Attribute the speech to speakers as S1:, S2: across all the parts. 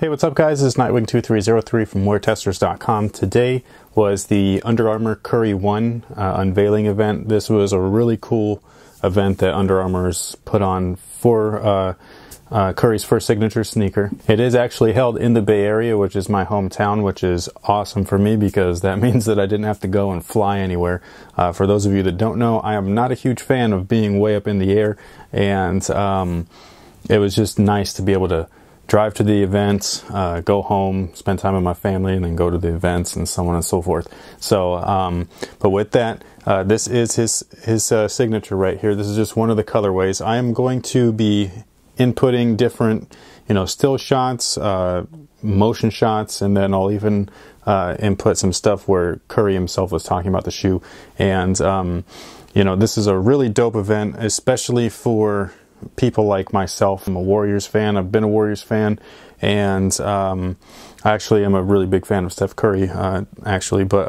S1: Hey, what's up guys? This is Nightwing2303 from WearTesters.com. Today was the Under Armour Curry One unveiling event. This was a really cool event that Under Armour's put on for Curry's first signature sneaker. It is actually held in the Bay Area, which is my hometown, which is awesome for me because that means that I didn't have to go and fly anywhere. For those of you that don't know, I am not a huge fan of being way up in the air, and it was just nice to be able to drive to the events, go home, spend time with my family, and then go to the events and so on and so forth. So, but with that, this is his signature right here. This is just one of the colorways. I am going to be inputting different, still shots, motion shots, and then I'll even input some stuff where Curry himself was talking about the shoe. And, this is a really dope event, especially for people like myself. I'm a Warriors fan. I've been a Warriors fan, and actually I'm a really big fan of Steph Curry, actually. But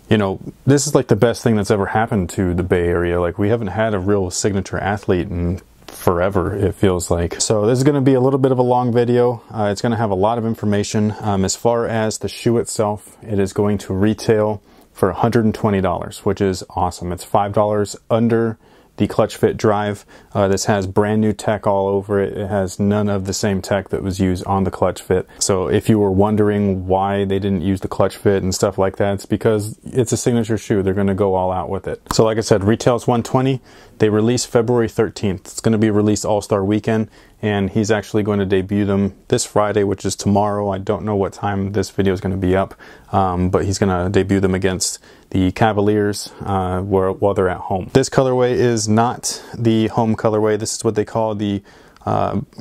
S1: this is like the best thing that's ever happened to the Bay Area. Like, we haven't had a real signature athlete in forever, it feels like. So this is going to be a little bit of a long video. It's going to have a lot of information. As far as the shoe itself, it is going to retail for $120, which is awesome. It's $5 under the Clutch Fit Drive. This has brand new tech all over it. It has none of the same tech that was used on the Clutch Fit. So if you were wondering why they didn't use the Clutch Fit and stuff like that, it's because it's a signature shoe. They're going to go all out with it. So like I said, retails $120. They release February 13th. It's going to be released All-Star Weekend, and he's actually going to debut them this Friday, which is tomorrow. I don't know what time this video is going to be up, but he's going to debut them against the Cavaliers while they're at home. This colorway is not the home colorway. This is what they call the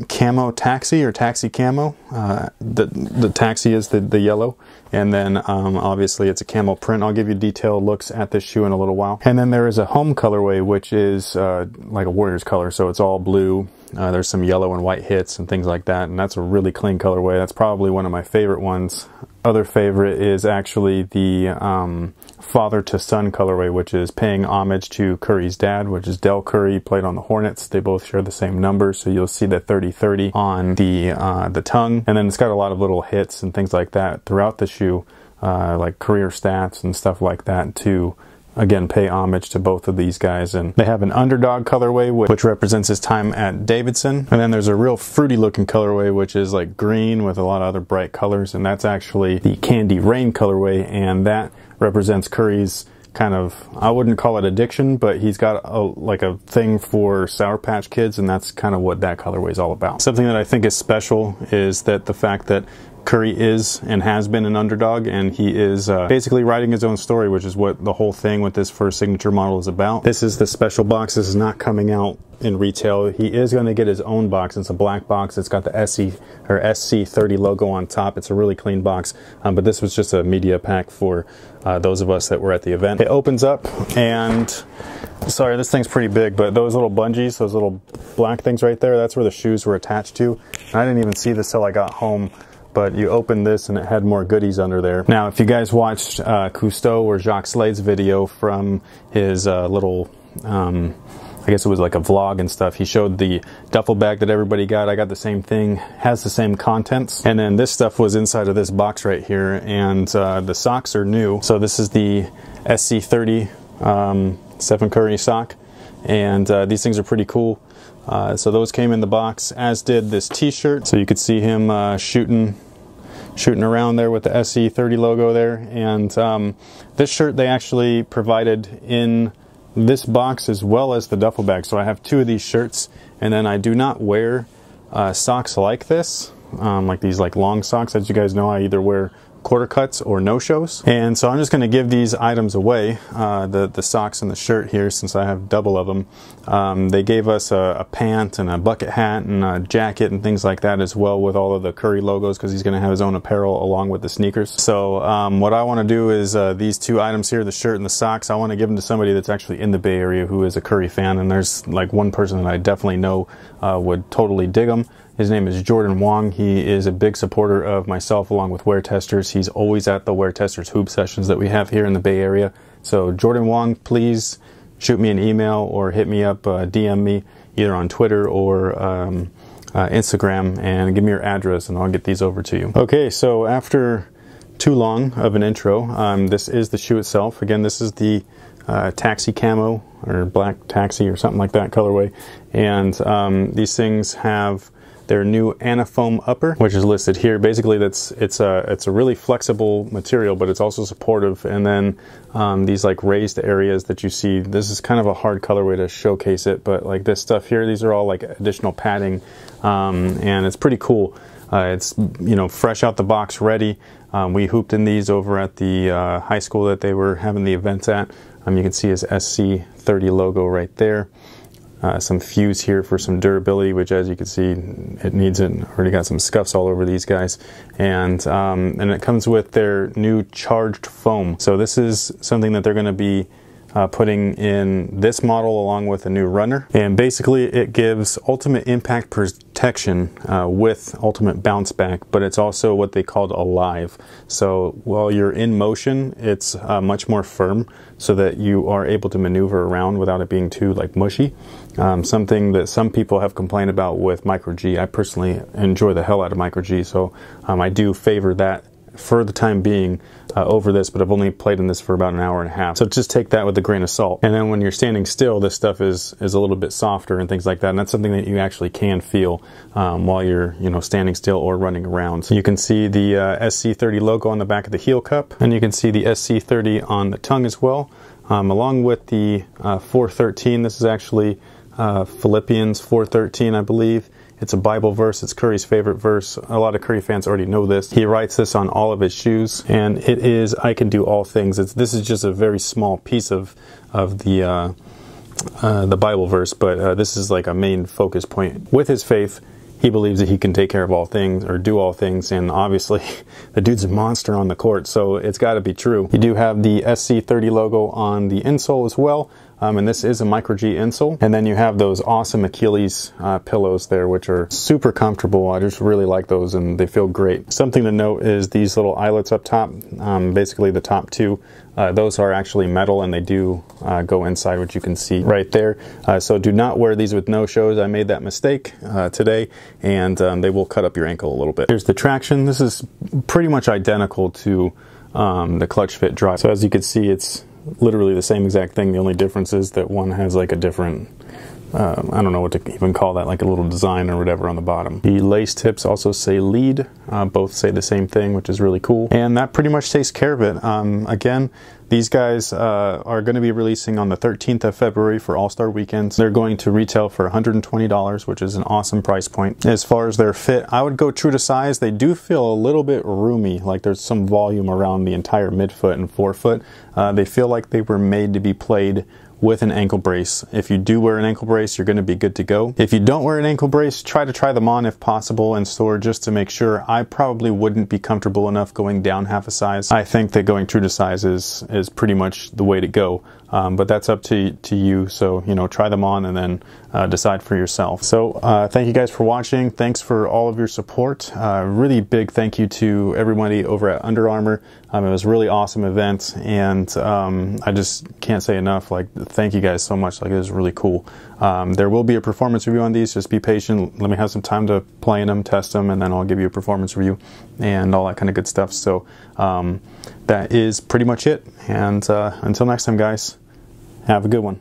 S1: camo taxi, or taxi camo. The taxi is the yellow, and then obviously it's a camo print. I'll give you detailed looks at this shoe in a little while. And then there is a home colorway, which is like a Warriors color, so it's all blue. There's some yellow and white hits and things like that, and that's a really clean colorway. That's probably one of my favorite ones. Other favorite is actually the father to son colorway, which is paying homage to Curry's dad, which is Del Curry, played on the Hornets. They both share the same numbers, so you'll see that 30-30 on the tongue, and then it's got a lot of little hits and things like that throughout the shoe, like career stats and stuff like that, to again pay homage to both of these guys. And they have an underdog colorway, which represents his time at Davidson, and then there's a real fruity looking colorway, which is like green with a lot of other bright colors, and that's actually the Candy Rain colorway, and that represents Curry's kind of, I wouldn't call it addiction, but he's got like a thing for Sour Patch Kids, and that's kind of what that colorway is all about. Something that I think is special is that the fact that Curry is and has been an underdog, and he is basically writing his own story, which is what the whole thing with this first signature model is about. This is the special box. This is not coming out in retail. He is going to get his own box. It's a black box. It's got the SC30 logo on top. It's a really clean box, but this was just a media pack for those of us that were at the event. It opens up, and sorry, this thing's pretty big, but those little bungees, those little black things right there, that's where the shoes were attached to. And I didn't even see this till I got home, but you open this and it had more goodies under there. Now, if you guys watched Cousteau or Jacques Slade's video from his little, I guess it was like a vlog and stuff, he showed the duffel bag that everybody got. I got the same thing, has the same contents. And then this stuff was inside of this box right here, and the socks are new. So this is the SC30 Stephen Curry sock, and these things are pretty cool. So those came in the box, as did this t-shirt. So you could see him shooting around there with the SC30 logo there. And this shirt they actually provided in this box as well as the duffel bag. So I have two of these shirts, and then I do not wear socks like this, like these like long socks. As you guys know, I either wear quarter cuts or no-shows, and so I'm just going to give these items away, the socks and the shirt here, since I have double of them. They gave us a pant and a bucket hat and a jacket and things like that as well, with all of the Curry logos, because he's going to have his own apparel along with the sneakers. So what I want to do is these two items here, the shirt and the socks, I want to give them to somebody that's actually in the Bay Area who is a Curry fan, and there's like one person that I definitely know would totally dig them. His name is Jordan Wong. He is a big supporter of myself along with WearTesters. He's always at the WearTesters hoop sessions that we have here in the Bay Area. So Jordan Wong, please shoot me an email or hit me up, DM me either on Twitter or Instagram and give me your address and I'll get these over to you. Okay, so after too long of an intro, this is the shoe itself. Again, this is the taxi camo or black taxi or something like that colorway, and these things have their new Anafoam upper, which is listed here. Basically, it's a really flexible material, but it's also supportive. And then these like raised areas that you see, this is kind of a hard colorway to showcase it, but like this stuff here, these are all like additional padding, and it's pretty cool. It's, you know, fresh out the box, ready. We hooped in these over at the high school that they were having the event at. You can see his SC30 logo right there. Some fuse here for some durability, which, as you can see, it needs it. Already got some scuffs all over these guys, and it comes with their new charged foam. So this is something that they're going to be putting in this model along with a new runner, and basically it gives ultimate impact protection with ultimate bounce back, but it's also what they called alive. So while you're in motion, it's much more firm so that you are able to maneuver around without it being too like mushy. Something that some people have complained about with Micro G. I personally enjoy the hell out of Micro G, so I do favor that for the time being over this, but I've only played in this for about an hour and a half. So just take that with a grain of salt. And then when you're standing still, this stuff is a little bit softer and things like that. And that's something that you actually can feel while you're, you know, standing still or running around. So you can see the SC30 logo on the back of the heel cup, and you can see the SC30 on the tongue as well, along with the 413. This is actually Philippians 4:13, I believe. It's a Bible verse. It's Curry's favorite verse. A lot of Curry fans already know this. He writes this on all of his shoes, and it is, I can do all things. This is just a very small piece of the Bible verse, but this is like a main focus point. With his faith, he believes that he can take care of all things or do all things, and obviously the dude's a monster on the court, so it's got to be true. You do have the SC30 logo on the insole as well. And this is a Micro G insole. And then you have those awesome Achilles pillows there, which are super comfortable. I just really like those, and they feel great. Something to note is these little eyelets up top, basically the top two. Those are actually metal, and they do go inside, which you can see right there. So do not wear these with no-shows. I made that mistake today, and they will cut up your ankle a little bit. Here's the traction. This is pretty much identical to the Clutch Fit Drive. So as you can see, it's literally the same exact thing. The only difference is that one has like a different, I don't know what to even call that, like a little design or whatever on the bottom. The lace tips also say lead. Both say the same thing, which is really cool. And that pretty much takes care of it. Again, these guys are going to be releasing on the 13th of February for All-Star Weekends. They're going to retail for $120, which is an awesome price point. As far as their fit, I would go true to size. They do feel a little bit roomy, like there's some volume around the entire midfoot and forefoot. They feel like they were made to be played with an ankle brace. If you do wear an ankle brace, you're going to be good to go. If you don't wear an ankle brace, try them on if possible in store just to make sure. I probably wouldn't be comfortable enough going down half a size. I think that going true to size is pretty much the way to go. But that's up to you. So, you know, try them on and then decide for yourself. So thank you guys for watching. Thanks for all of your support. Really big thank you to everybody over at Under Armour. It was a really awesome event, and I just can't say enough. Like, thank you guys so much. Like, it was really cool. There will be a performance review on these. Just be patient. Let me have some time to play in them, test them, and then I'll give you a performance review and all that kind of good stuff. So that is pretty much it. And until next time, guys, have a good one.